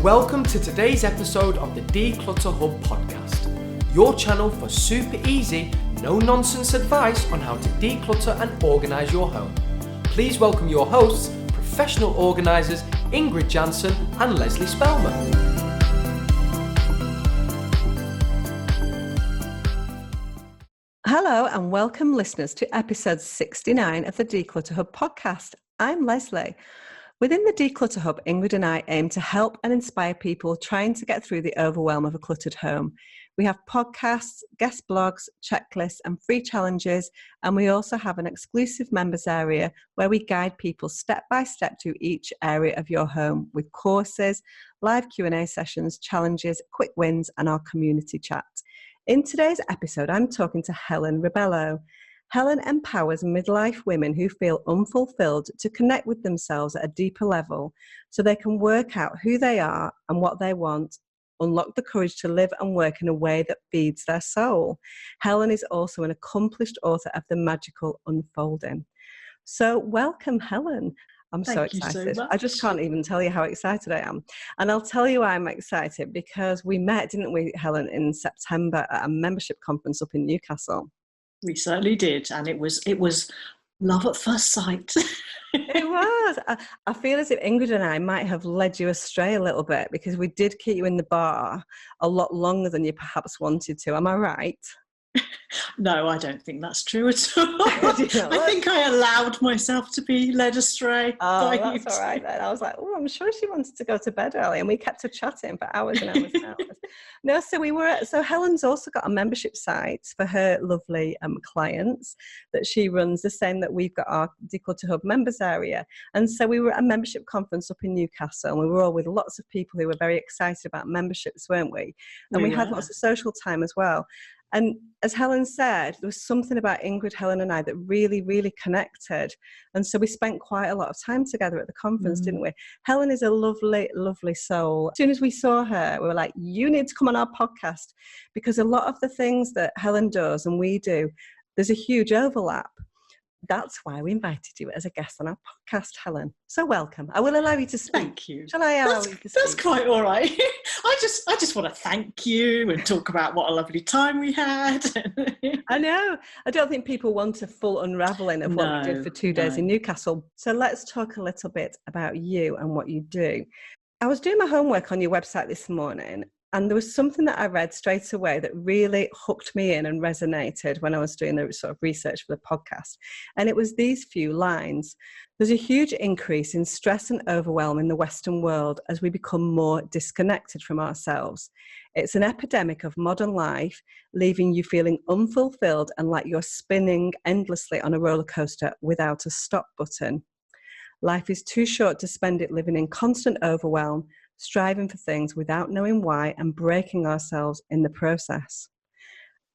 Welcome to today's episode of the Declutter Hub podcast, your channel for super easy, no-nonsense advice on how to declutter and organise your home. Please welcome your hosts, professional organisers Ingrid Jansen and Lesley Spellman. Hello and welcome listeners to episode 69 of the Declutter Hub podcast. I'm Lesley. Within the Declutter Hub, Ingrid and I aim to help and inspire people trying to get through the overwhelm of a cluttered home. We have podcasts, guest blogs, checklists and free challenges, and we also have an exclusive members area where we guide people step by step through each area of your home with courses, live Q&A sessions, challenges, quick wins and our community chat. In today's episode, I'm talking to Helen Rebello. Helen empowers midlife women who feel unfulfilled to connect with themselves at a deeper level so they can work out who they are and what they want, unlock the courage to live and work in a way that feeds their soul. Helen is also an accomplished author of The Magical Unfolding. So welcome, Helen. I'm so excited. I just can't even tell you how excited I am. And I'll tell you why I'm excited, because we met, didn't we, Helen, in September at a membership conference up in Newcastle. We certainly did, and it was love at first sight. It was. I feel as if Ingrid and I might have led you astray a little bit, because we did keep you in the bar a lot longer than you perhaps wanted to. Am I right? No, I don't think that's true at all. I think I allowed myself to be led astray. Oh, that's all right then. I was like, oh, I'm sure she wanted to go to bed early, and we kept her chatting for hours and hours and hours. No, so Helen's also got a membership site for her lovely clients that she runs, the same that we've got our Declutter Hub members area. And so we were at a membership conference up in Newcastle, and we were all with lots of people who were very excited about memberships, weren't we? And we had lots of social time as well. And as Helen said, there was something about Ingrid, Helen and I that really, really connected. And so we spent quite a lot of time together at the conference, didn't we? Helen is a lovely, lovely soul. As soon as we saw her, we were like, you need to come on our podcast, because a lot of the things that Helen does and we do, there's a huge overlap. That's why we invited you as a guest on our podcast, Helen. So welcome. I will allow you to speak. Thank you. Shall I allow you to speak? That's quite all right. I just want to thank you and talk about what a lovely time we had. I know. I don't think people want a full unravelling of what we did for 2 days in Newcastle. So let's talk a little bit about you and what you do. I was doing my homework on your website this morning, and there was something that I read straight away that really hooked me in and resonated when I was doing the sort of research for the podcast. And it was these few lines. There's a huge increase in stress and overwhelm in the Western world as we become more disconnected from ourselves. It's an epidemic of modern life, leaving you feeling unfulfilled and like you're spinning endlessly on a roller coaster without a stop button. Life is too short to spend it living in constant overwhelm, striving for things without knowing why and breaking ourselves in the process.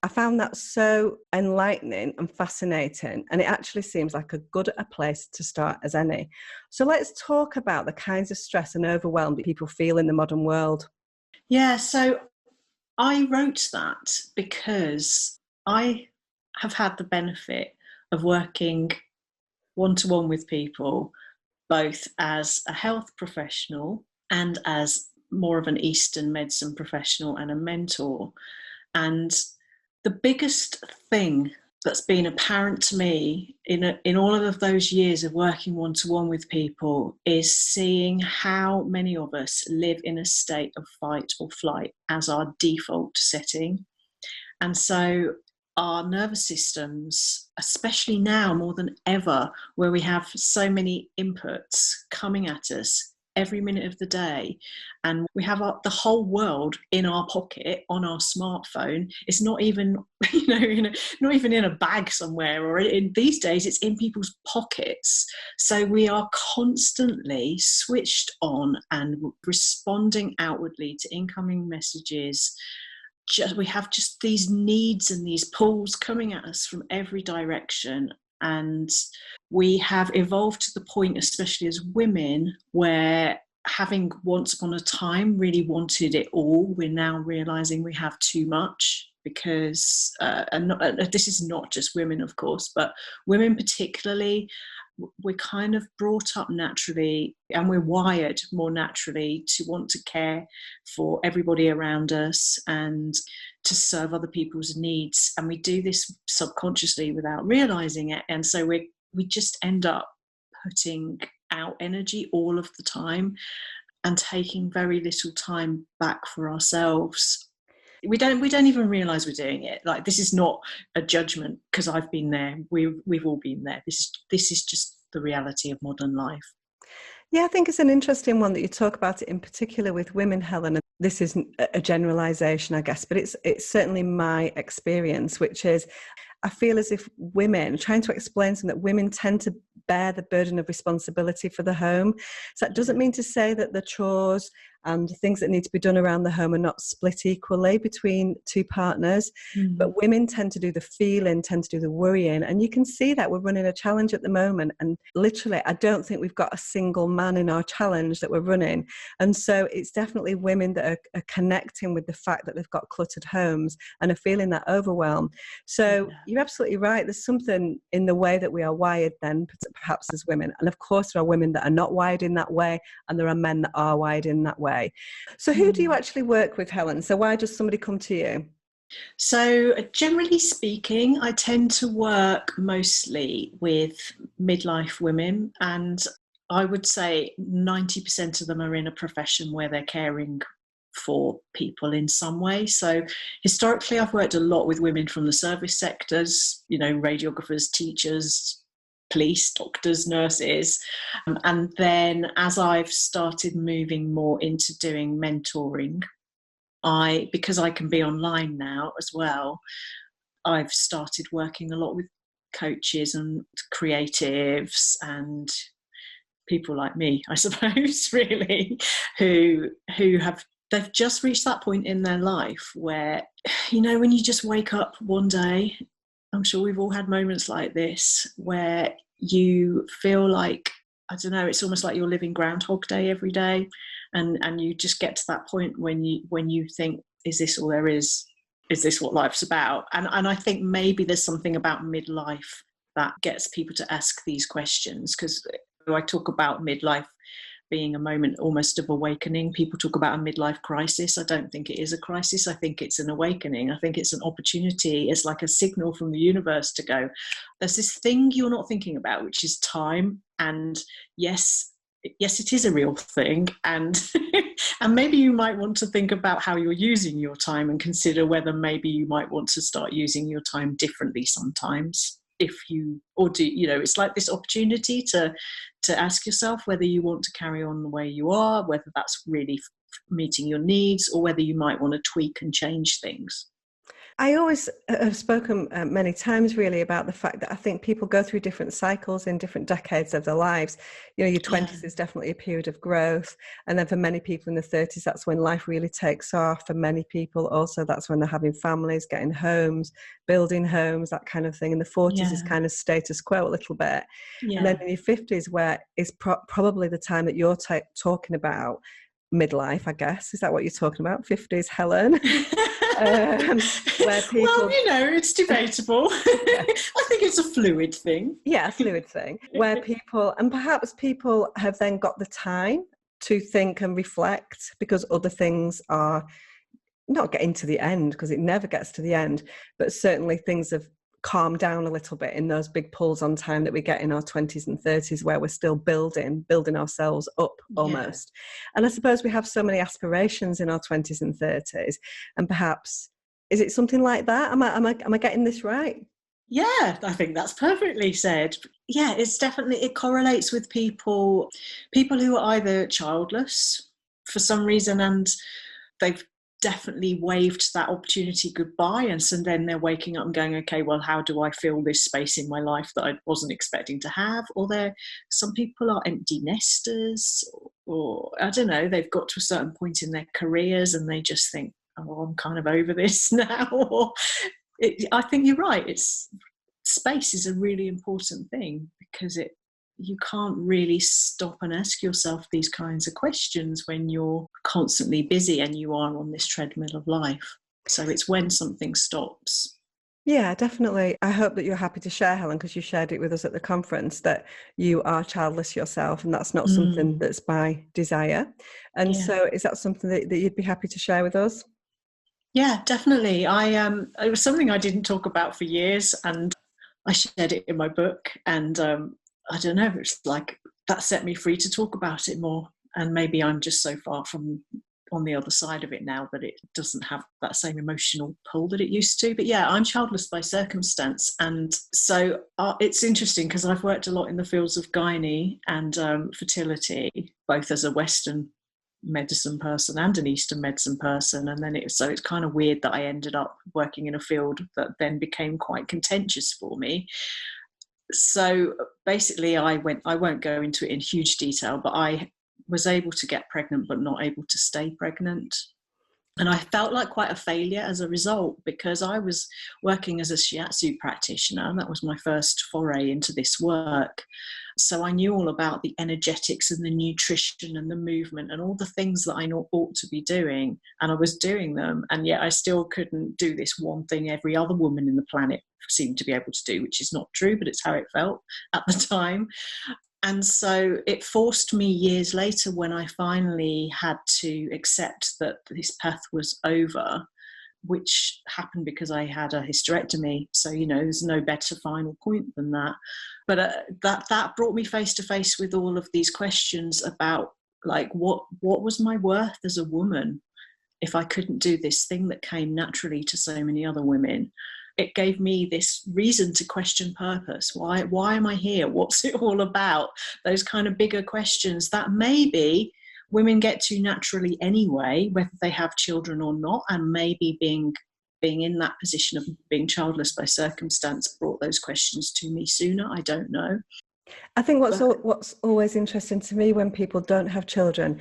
I found that so enlightening and fascinating, and it actually seems like as good a place to start as any. So let's talk about the kinds of stress and overwhelm that people feel in the modern world. Yeah, so I wrote that because I have had the benefit of working one-to-one with people, both as a health professional and as more of an Eastern medicine professional and a mentor. And the biggest thing that's been apparent to me in all of those years of working one-to-one with people is seeing how many of us live in a state of fight or flight as our default setting. And so our nervous systems, especially now more than ever, where we have so many inputs coming at us every minute of the day, and we have the whole world in our pocket on our smartphone. It's not even not even in a bag somewhere, or in these days it's in people's pockets. So we are constantly switched on and responding outwardly to incoming messages. We have just these needs and these pulls coming at us from every direction. And we have evolved to the point, especially as women, where having once upon a time really wanted it all, we're now realising we have too much, because, this is not just women, of course, but women particularly, we're kind of brought up naturally, and we're wired more naturally to want to care for everybody around us and to serve other people's needs. And we do this subconsciously without realizing it. And so we just end up putting out energy all of the time and taking very little time back for ourselves. We don't even realize we're doing it. Like, this is not a judgment, because I've been there. We've all been there. This is just the reality of modern life. Yeah, I think it's an interesting one that you talk about it in particular with women, Helen. And this isn't a generalization, I guess, but it's certainly my experience, which is I feel as if women, trying to explain something, that women tend to bear the burden of responsibility for the home. So that doesn't mean to say that the chores and things that need to be done around the home are not split equally between two partners. Mm-hmm. But women tend to do the feeling, tend to do the worrying. And you can see that we're running a challenge at the moment. And literally, I don't think we've got a single man in our challenge that we're running. And so it's definitely women that are connecting with the fact that they've got cluttered homes and are feeling that overwhelm. So you're absolutely right. There's something in the way that we are wired then, perhaps as women. And of course, there are women that are not wired in that way, and there are men that are wired in that way. So who do you actually work with, Helen? So why does somebody come to you? So generally speaking, I tend to work mostly with midlife women, and I would say 90% of them are in a profession where they're caring for people in some way. So historically, I've worked a lot with women from the service sectors, radiographers, teachers, police, doctors, nurses. And then as I've started moving more into doing mentoring, because I can be online now as well, I've started working a lot with coaches and creatives and people like me, I suppose, really, they've just reached that point in their life where, when you just wake up one day, I'm sure we've all had moments like this where you feel like, I don't know, it's almost like you're living Groundhog Day every day, and you just get to that point when you think, is this all there is? Is this what life's about? And I think maybe there's something about midlife that gets people to ask these questions, because I talk about midlife being a moment almost of awakening. People talk about a midlife crisis. I don't think it is a crisis. I think it's an awakening. I think it's an opportunity. It's like a signal from the universe to go, there's this thing you're not thinking about, which is time. And yes, it is a real thing. And and maybe you might want to think about how you're using your time and consider whether maybe you might want to start using your time differently sometimes. It's like this opportunity to ask yourself whether you want to carry on the way you are, whether that's really meeting your needs, or whether you might want to tweak and change things. I always have spoken many times really about the fact that I think people go through different cycles in different decades of their lives. Your 20s is definitely a period of growth. And then for many people in the 30s, that's when life really takes off. For many people also, that's when they're having families, getting homes, building homes, that kind of thing. And the 40s is kind of status quo a little bit. Yeah. And then in your 50s, where is probably the time that you're talking about, midlife, I guess. Is that what you're talking about? 50s, Helen? Where people... Well, it's debatable. I think it's a fluid thing. Yeah, a fluid thing. Where perhaps people have then got the time to think and reflect, because other things are not getting to the end, because it never gets to the end, but certainly things have calm down a little bit in those big pulls on time that we get in our 20s and 30s, where we're still building ourselves up almost. And I suppose we have so many aspirations in our 20s and 30s, and perhaps, is it something like that? Am I getting this right? Yeah, I think that's perfectly said. Yeah, it correlates with people who are either childless for some reason, and they've definitely waved that opportunity goodbye, and so then they're waking up and going, okay, well, how do I fill this space in my life that I wasn't expecting to have? Or some people are empty nesters, or I don't know, they've got to a certain point in their careers and they just think, oh, I'm kind of over this now. I think you're right. Space is a really important thing, because you can't really stop and ask yourself these kinds of questions when you're constantly busy and you are on this treadmill of life. So it's when something stops Yeah, definitely. I hope that you're happy to share, Helen, because you shared it with us at the conference, that you are childless yourself, and that's not something Mm, that's by desire. And yeah. so is that something that you'd be happy to share with us? Yeah, definitely. It was something I didn't talk about for years, and I shared it in my book. And I don't know, it's like that set me free to talk about it more. And maybe I'm just so far from on the other side of it now that it doesn't have that same emotional pull that it used to. But yeah, I'm childless by circumstance, and so it's interesting because I've worked a lot in the fields of gynae and fertility, both as a Western medicine person and an Eastern medicine person, and then it's kind of weird that I ended up working in a field that then became quite contentious for me. So basically I won't go into it in huge detail, but I was able to get pregnant but not able to stay pregnant. And I felt like quite a failure as a result, because I was working as a shiatsu practitioner, and that was my first foray into this work. So I knew all about the energetics and the nutrition and the movement and all the things that I ought to be doing. And I was doing them. And yet I still couldn't do this one thing every other woman in the planet seemed to be able to do, which is not true, but it's how it felt at the time. And so it forced me years later, when I finally had to accept that this path was over, which happened because I had a hysterectomy. So, there's no better final point than that. But that brought me face to face with all of these questions about, like, what was my worth as a woman if I couldn't do this thing that came naturally to so many other women. It gave me this reason to question purpose. Why am I here? What's it all about? Those kind of bigger questions that maybe women get to naturally anyway, whether they have children or not, and maybe being in that position of being childless by circumstance brought those questions to me sooner. I don't know. I think what's But always interesting to me when people don't have children,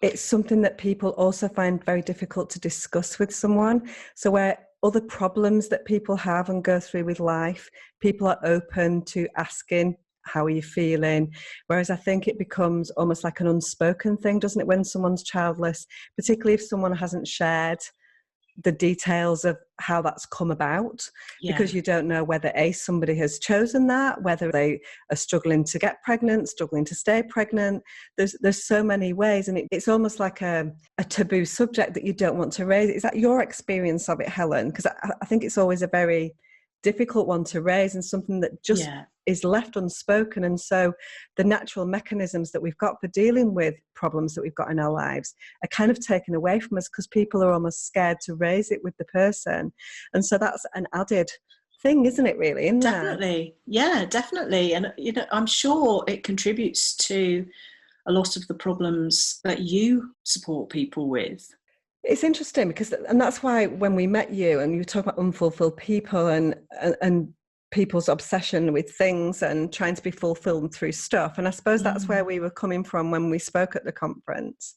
it's something that people also find very difficult to discuss with someone. So where other problems that people have and go through with life, people are open to asking, how are you feeling? Whereas I think it becomes almost like an unspoken thing, doesn't it, when someone's childless, particularly if someone hasn't shared the details of how that's come about, yeah, because you don't know whether somebody has chosen that, whether they are struggling to get pregnant, struggling to stay pregnant. There's so many ways, and it's almost like a taboo subject that you don't want to raise. Is that your experience of it, Helen? Because I think it's always a very difficult one to raise, and something that just yeah. is left unspoken. And so the natural mechanisms that we've got for dealing with problems that we've got in our lives are kind of taken away from us because people are almost scared to raise it with the person. And so that's an added thing, isn't it, really, in there? Definitely. Yeah, definitely. And, I'm sure it contributes to a lot of the problems that you support people with. It's interesting because, and that's why when we met you and you talk about unfulfilled people and people's obsession with things and trying to be fulfilled through stuff. And I suppose that's where we were coming from when we spoke at the conference,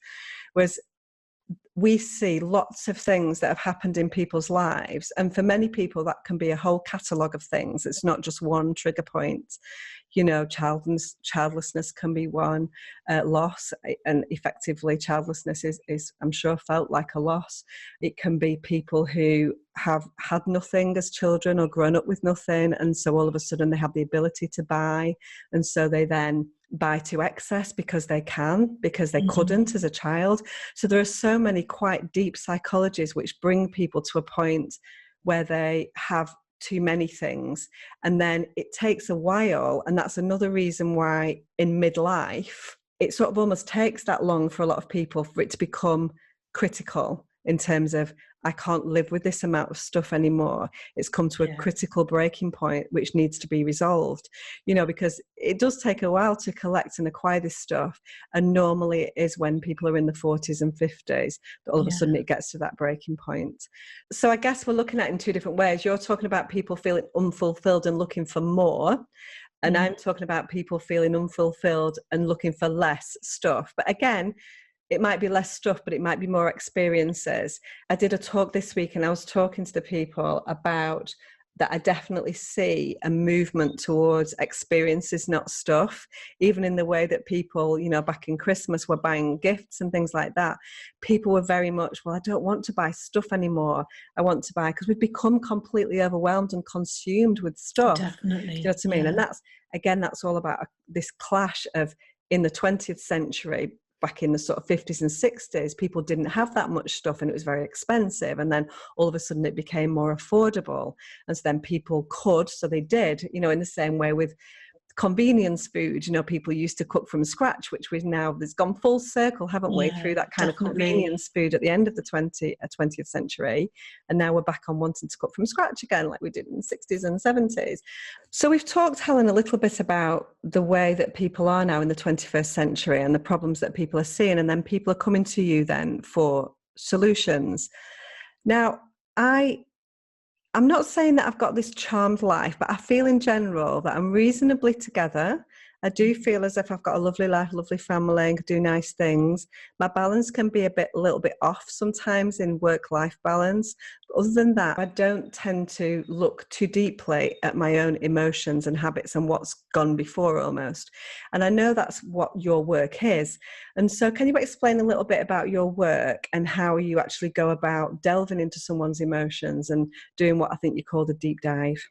was we see lots of things that have happened in people's lives. And for many people, that can be a whole catalogue of things. It's not just one trigger point. Childlessness can be one, loss, and effectively childlessness is, I'm sure, felt like a loss. It can be people who have had nothing as children or grown up with nothing, and so all of a sudden they have the ability to buy, and so they then buy to excess because they couldn't as a child. So there are so many quite deep psychologies which bring people to a point where they have too many things, and then it takes a while, and that's another reason why in midlife it sort of almost takes that long for a lot of people for it to become critical in terms of, I can't live with this amount of stuff anymore. It's come to a critical breaking point which needs to be resolved, because it does take a while to collect and acquire this stuff. And normally it is when people are in the 40s and 50s that all of a sudden it gets to that breaking point. So I guess we're looking at it in two different ways. You're talking about people feeling unfulfilled and looking for more. And I'm talking about people feeling unfulfilled and looking for less stuff. But again, it might be less stuff, but it might be more experiences. I did a talk this week and I was talking to the people about that I definitely see a movement towards experiences, not stuff. Even in the way that people, you know, back in Christmas were buying gifts and things like that, people were very much, well, I don't want to buy stuff anymore. I want to buy, because we've become completely overwhelmed and consumed with stuff. Definitely. Do you know what I mean? And that's, again, that's all about this clash of, in the 20th century, back in the sort of 50s and 60s, people didn't have that much stuff and it was very expensive. And then all of a sudden it became more affordable. And so then people could, so they did, you know, in the same way with convenience food. You know, people used to cook from scratch, which we've now, there's gone full circle, haven't we, through that kind of convenience food at the end of the 20th century. And now we're back on wanting to cook from scratch again, like we did in the 60s and 70s. So we've talked, Helen, a little bit about the way that people are now in the 21st century and the problems that people are seeing. And then people are coming to you then for solutions. Now, I'm not saying that I've got this charmed life, but I feel in general that I'm reasonably together. I do feel as if I've got a lovely life, lovely family, and do nice things. My balance can be a little bit off sometimes in work-life balance. But other than that, I don't tend to look too deeply at my own emotions and habits and what's gone before almost. And I know that's what your work is. And so can you explain a little bit about your work and how you actually go about delving into someone's emotions and doing what I think you call the deep dive?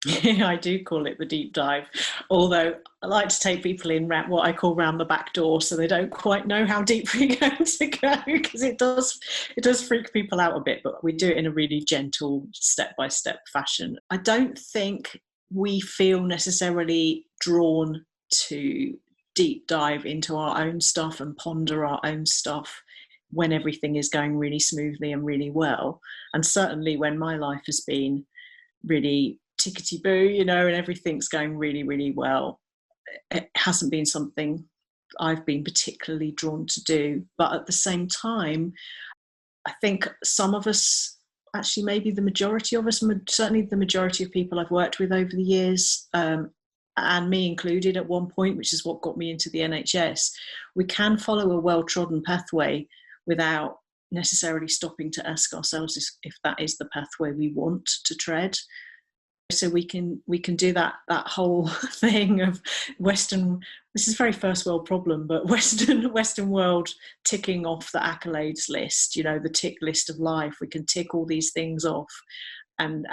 Yeah, I do call it the deep dive, although I like to take people in what I call round the back door, so they don't quite know how deep we're going to go, because it does freak people out a bit, but we do it in a really gentle, step-by-step fashion. I don't think we feel necessarily drawn to deep dive into our own stuff and ponder our own stuff when everything is going really smoothly and really well. And certainly when my life has been really tickety-boo, you know, and everything's going really, really well, it hasn't been something I've been particularly drawn to do. But at the same time, I think some of us, actually maybe the majority of us, certainly the majority of people I've worked with over the years, and me included at one point, which is what got me into the NHS, we can follow a well-trodden pathway without necessarily stopping to ask ourselves if that is the pathway we want to tread. So we can do that whole thing of Western, this is a very first world problem, but Western world ticking off the accolades list, you know, the tick list of life. We can tick all these things off and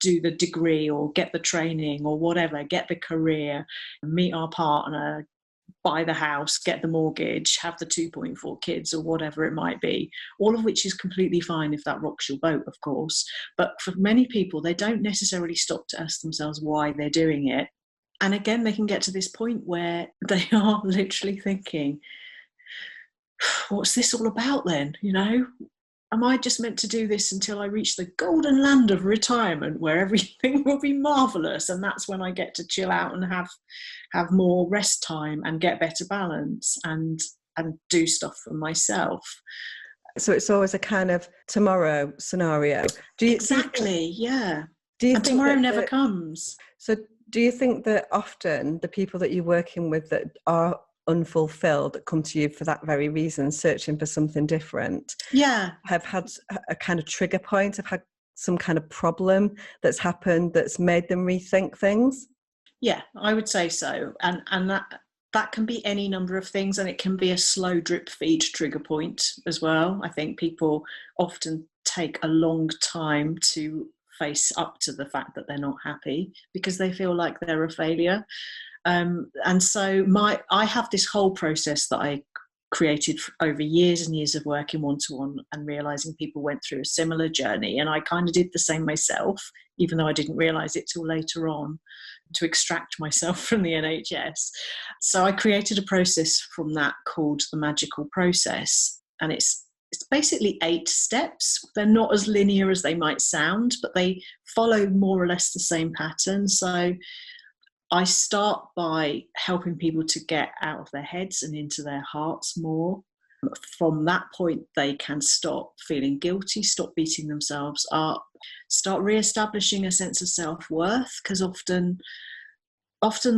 do the degree or get the training or whatever, get the career, meet our partner, buy the house, get the mortgage, have the 2.4 kids or whatever it might be, all of which is completely fine if that rocks your boat, of course. But for many people, they don't necessarily stop to ask themselves why they're doing it. And again, they can get to this point where they are literally thinking, what's this all about then? You know, am I just meant to do this until I reach the golden land of retirement where everything will be marvellous, and that's when I get to chill out and have more rest time and get better balance and do stuff for myself? So it's always a kind of tomorrow scenario. Exactly, yeah. Do you and think tomorrow never comes. So do you think that often the people that you're working with that are unfulfilled that come to you for that very reason, searching for something different, have had a kind of trigger point, have had some kind of problem that's happened that's made them rethink things? Yeah, I would say so. And that can be any number of things, and it can be a slow drip feed trigger point as well. I think people often take a long time to face up to the fact that they're not happy because they feel like they're a failure. And so I have this whole process that I created over years and years of working one-to-one and realizing people went through a similar journey. And I kind of did the same myself, even though I didn't realize it till later on, to extract myself from the NHS. So I created a process from that called the magical process. And it's basically 8 steps. They're not as linear as they might sound, but they follow more or less the same pattern. So I start by helping people to get out of their heads and into their hearts more. From that point, they can stop feeling guilty, stop beating themselves up, start re-establishing a sense of self-worth, because often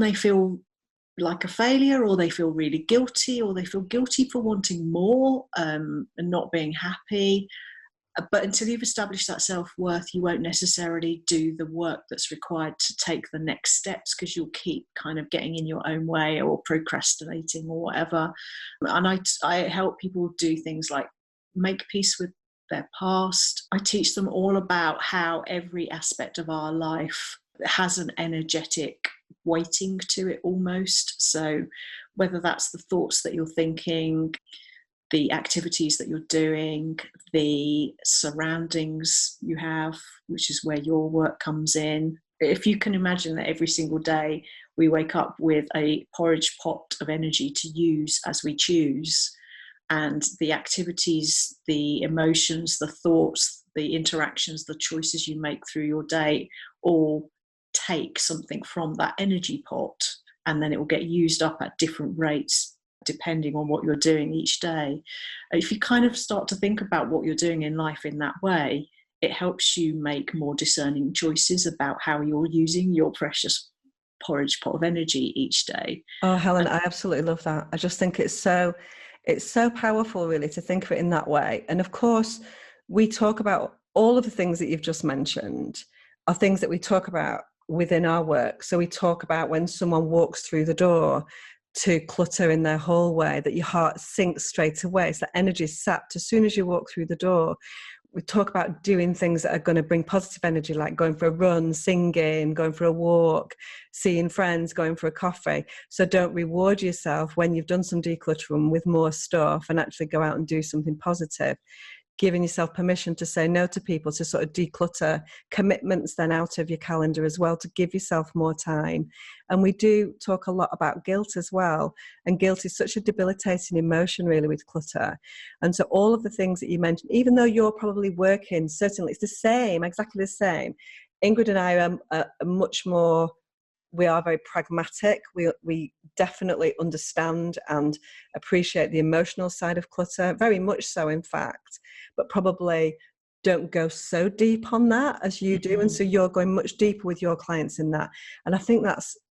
they feel like a failure, or they feel really guilty, or they feel guilty for wanting more and not being happy. But until you've established that self-worth, you won't necessarily do the work that's required to take the next steps, because you'll keep kind of getting in your own way or procrastinating or whatever. And I help people do things like make peace with their past. I teach them all about how every aspect of our life has an energetic weighting to it almost. So whether that's the thoughts that you're thinking, the activities that you're doing, the surroundings you have, which is where your work comes in. If you can imagine that every single day we wake up with a porridge pot of energy to use as we choose, and the activities, the emotions, the thoughts, the interactions, the choices you make through your day all take something from that energy pot, and then it will get used up at different rates depending on what you're doing each day. If you kind of start to think about what you're doing in life in that way, it helps you make more discerning choices about how you're using your precious porridge pot of energy each day. Oh, Helen, I absolutely love that. I just think it's so powerful, really, to think of it in that way. And of course, we talk about all of the things that you've just mentioned are things that we talk about within our work. So we talk about when someone walks through the door to clutter in their hallway, that your heart sinks straight away. So the energy is sapped as soon as you walk through the door. We talk about doing things that are going to bring positive energy, like going for a run, singing, going for a walk, seeing friends, going for a coffee. So don't reward yourself when you've done some decluttering with more stuff, and actually go out and do something positive. Giving yourself permission to say no to people, to sort of declutter commitments then out of your calendar as well, to give yourself more time. And we do talk a lot about guilt as well. And guilt is such a debilitating emotion, really, with clutter. And so all of the things that you mentioned, even though you're probably working, certainly it's the same, exactly the same. Ingrid and I are much more, we are very pragmatic. We definitely understand and appreciate the emotional side of clutter, very much so, in fact, but probably don't go so deep on that as you do. And so you're going much deeper with your clients in that. And I think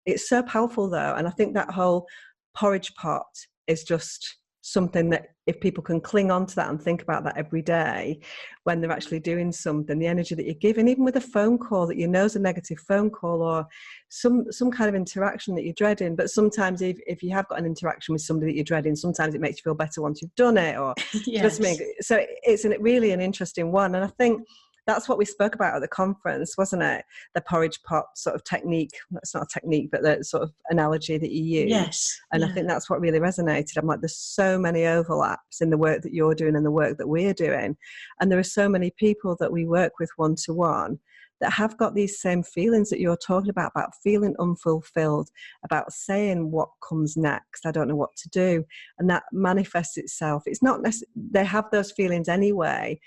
it's so powerful, though. And I think that whole porridge pot is just something that if people can cling on to that and think about that every day when they're actually doing something, the energy that you're giving, even with a phone call that you know is a negative phone call, or some kind of interaction that you're dreading. But sometimes if you have got an interaction with somebody that you're dreading, sometimes it makes you feel better once you've done it, or Yes. You know what I mean? So it's really an interesting one. And I think that's what we spoke about at the conference, wasn't it? The porridge pot sort of technique. That's not a technique, but the sort of analogy that you use. Yes. And yeah. I think that's what really resonated. I'm like, there's so many overlaps in the work that you're doing and the work that we're doing. And there are so many people that we work with one-to-one that have got these same feelings that you're talking about feeling unfulfilled, about saying what comes next, I don't know what to do. And that manifests itself. It's not necessarily, they have those feelings anyway.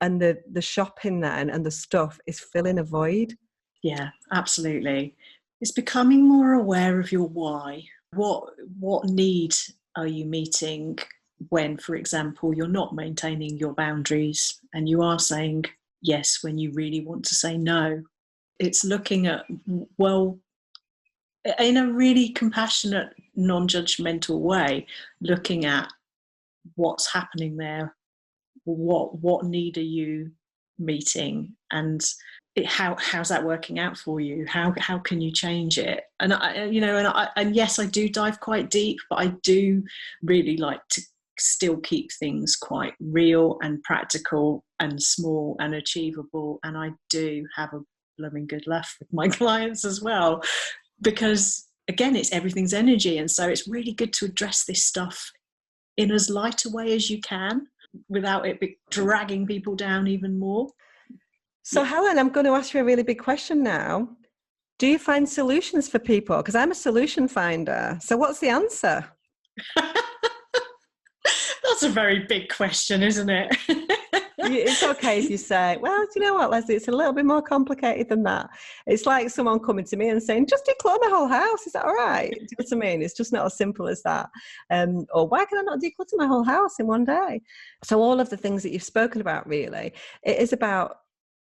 And the shopping then and the stuff is filling a void. Yeah, absolutely. It's becoming more aware of your why. What need are you meeting when, for example, you're not maintaining your boundaries and you are saying yes when you really want to say no? It's looking at, well, in a really compassionate, non-judgmental way, looking at what's happening there. What need are you meeting, and how's that working out for you? How can you change it? And and yes, I do dive quite deep, but I do really like to still keep things quite real and practical and small and achievable. And I do have a blooming good laugh with my clients as well, because again, it's everything's energy, and so it's really good to address this stuff in as light a way as you can, without it dragging people down even more. So, Helen, I'm going to ask you a really big question now. Do you find solutions for people? Because I'm a solution finder. So what's the answer? That's a very big question, isn't it? It's okay if you say, well, do you know what, Lesley, it's a little bit more complicated than that. It's like someone coming to me and saying, just declutter my whole house. Is that all right? Do you know what I mean? It's just not as simple as that. Or why can I not declutter my whole house in one day? So all of the things that you've spoken about, really, it is about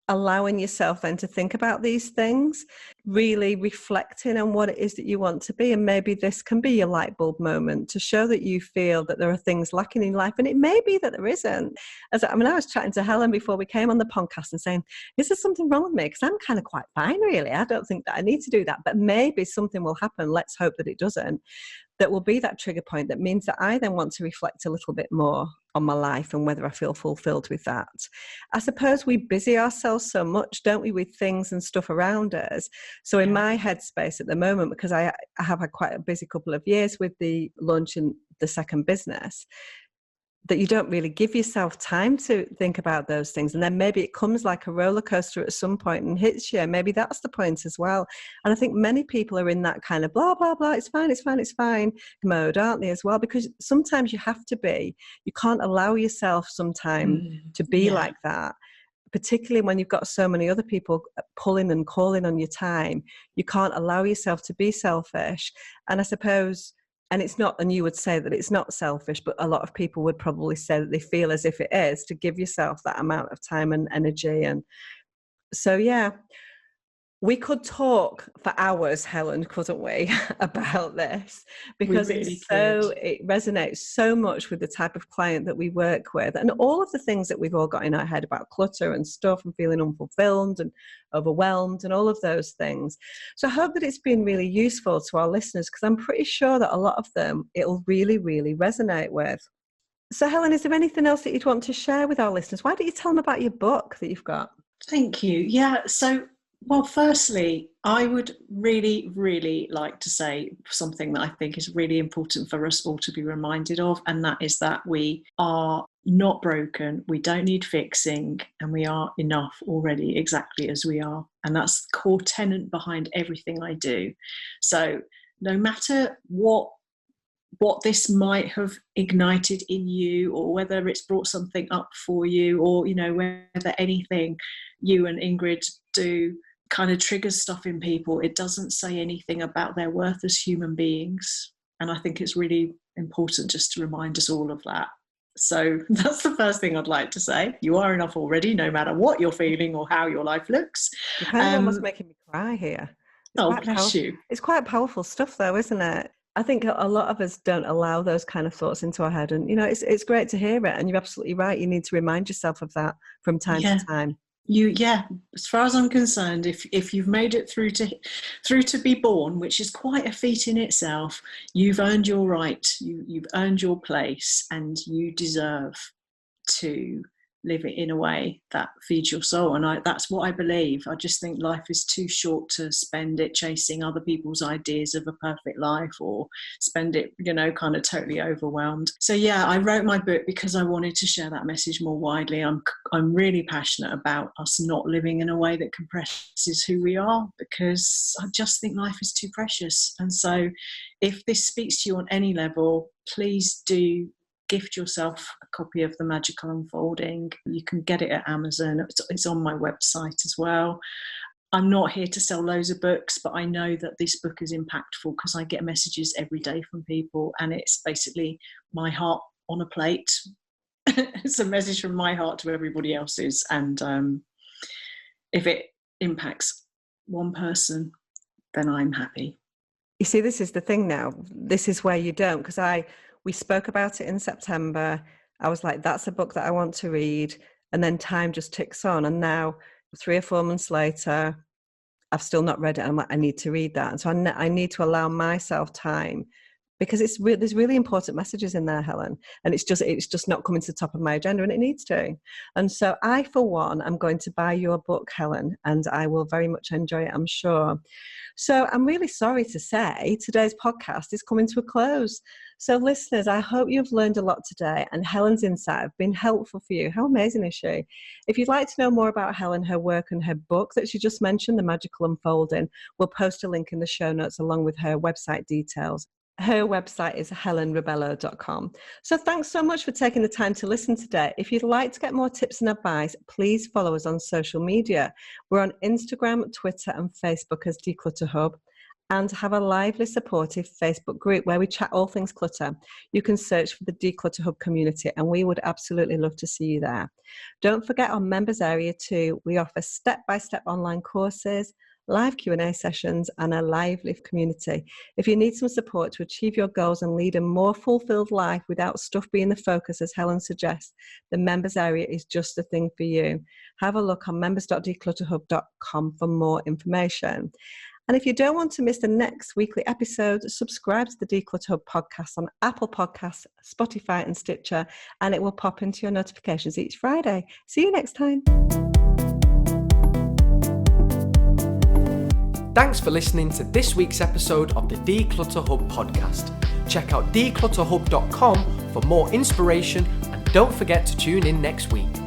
allowing yourself then to think about these things, really reflecting on what it is that you want to be. And maybe this can be your light bulb moment to show that you feel that there are things lacking in life. And it may be that there isn't. I was chatting to Helen before we came on the podcast and saying, is there something wrong with me? Because I'm kind of quite fine, really. I don't think that I need to do that. But maybe something will happen. Let's hope that it doesn't. That will be that trigger point that means that I then want to reflect a little bit more on my life and whether I feel fulfilled with that. I suppose we busy ourselves so much, don't we, with things and stuff around us. So in my headspace at the moment, because I have had quite a busy couple of years with the launch in the second business, that you don't really give yourself time to think about those things. And then maybe it comes like a roller coaster at some point and hits you. Maybe that's the point as well. And I think many people are in that kind of blah, blah, blah, it's fine, it's fine, it's fine mode, aren't they, as well? Because sometimes you have to be. You can't allow yourself sometime to be like that, particularly when you've got so many other people pulling and calling on your time. You can't allow yourself to be selfish. And I suppose, and it's not, and you would say that it's not selfish, but a lot of people would probably say that they feel as if it is, to give yourself that amount of time and energy. And so, we could talk for hours, Helen, couldn't we, about this? Because it resonates so much with the type of client that we work with, and all of the things that we've all got in our head about clutter and stuff and feeling unfulfilled and overwhelmed and all of those things. So I hope that it's been really useful to our listeners, because I'm pretty sure that a lot of them it'll really, really resonate with. So Helen, is there anything else that you'd want to share with our listeners? Why don't you tell them about your book that you've got? Thank you. Yeah, so well, firstly, I would really, really like to say something that I think is really important for us all to be reminded of, and that is that we are not broken, we don't need fixing, and we are enough already exactly as we are. And that's the core tenet behind everything I do. So no matter what this might have ignited in you, or whether it's brought something up for you, or whether anything you and Ingrid do kind of triggers stuff in people, it doesn't say anything about their worth as human beings. And I think it's really important just to remind us all of that. So that's the first thing I'd like to say. You are enough already, no matter what you're feeling or how your life looks. You're kind of almost making me cry here. Bless you. It's quite powerful stuff though, isn't it? I think a lot of us don't allow those kind of thoughts into our head. And, it's great to hear it. And you're absolutely right. You need to remind yourself of that from time to time. As far as I'm concerned, if you've made it through to be born, which is quite a feat in itself, you've earned your right, you've earned your place, and you deserve to live it in a way that feeds your soul. And that's what I believe. I just think life is too short to spend it chasing other people's ideas of a perfect life, or spend it, kind of totally overwhelmed. So I wrote my book because I wanted to share that message more widely. I'm really passionate about us not living in a way that compresses who we are, because I just think life is too precious. And so if this speaks to you on any level, please do gift yourself a copy of The Magical Unfolding. You can get it at Amazon. It's on my website as well. I'm not here to sell loads of books, but I know that this book is impactful because I get messages every day from people, and it's basically my heart on a plate. It's a message from my heart to everybody else's. And if it impacts one person, then I'm happy. You see, this is the thing now. This is where you don't, because we spoke about it in September. I was like, that's a book that I want to read. And then time just ticks on. And now 3 or 4 months later, I've still not read it. I'm like, I need to read that. And so I need to allow myself time, because there's really important messages in there, Helen. And it's just not coming to the top of my agenda, and it needs to. And so I, for one, am going to buy your book, Helen, and I will very much enjoy it, I'm sure. So I'm really sorry to say today's podcast is coming to a close. So listeners, I hope you've learned a lot today, and Helen's insight have been helpful for you. How amazing is she? If you'd like to know more about Helen, her work and her book that she just mentioned, The Magical Unfolding, we'll post a link in the show notes along with her website details. Her website is helenrebello.com. So thanks so much for taking the time to listen today. If you'd like to get more tips and advice, please follow us on social media. We're on Instagram, Twitter and Facebook as Declutter Hub. and have a lively, supportive Facebook group where we chat all things clutter. You can search for the Declutter Hub community, and we would absolutely love to see you there. Don't forget our members area too. We offer step-by-step online courses, live Q&A sessions, and a lively community. If you need some support to achieve your goals and lead a more fulfilled life without stuff being the focus, as Helen suggests, the members area is just the thing for you. Have a look on members.declutterhub.com for more information. And if you don't want to miss the next weekly episode, subscribe to the Declutter Hub podcast on Apple Podcasts, Spotify and Stitcher, and it will pop into your notifications each Friday. See you next time. Thanks for listening to this week's episode of the Declutter Hub podcast. Check out declutterhub.com for more inspiration, and don't forget to tune in next week.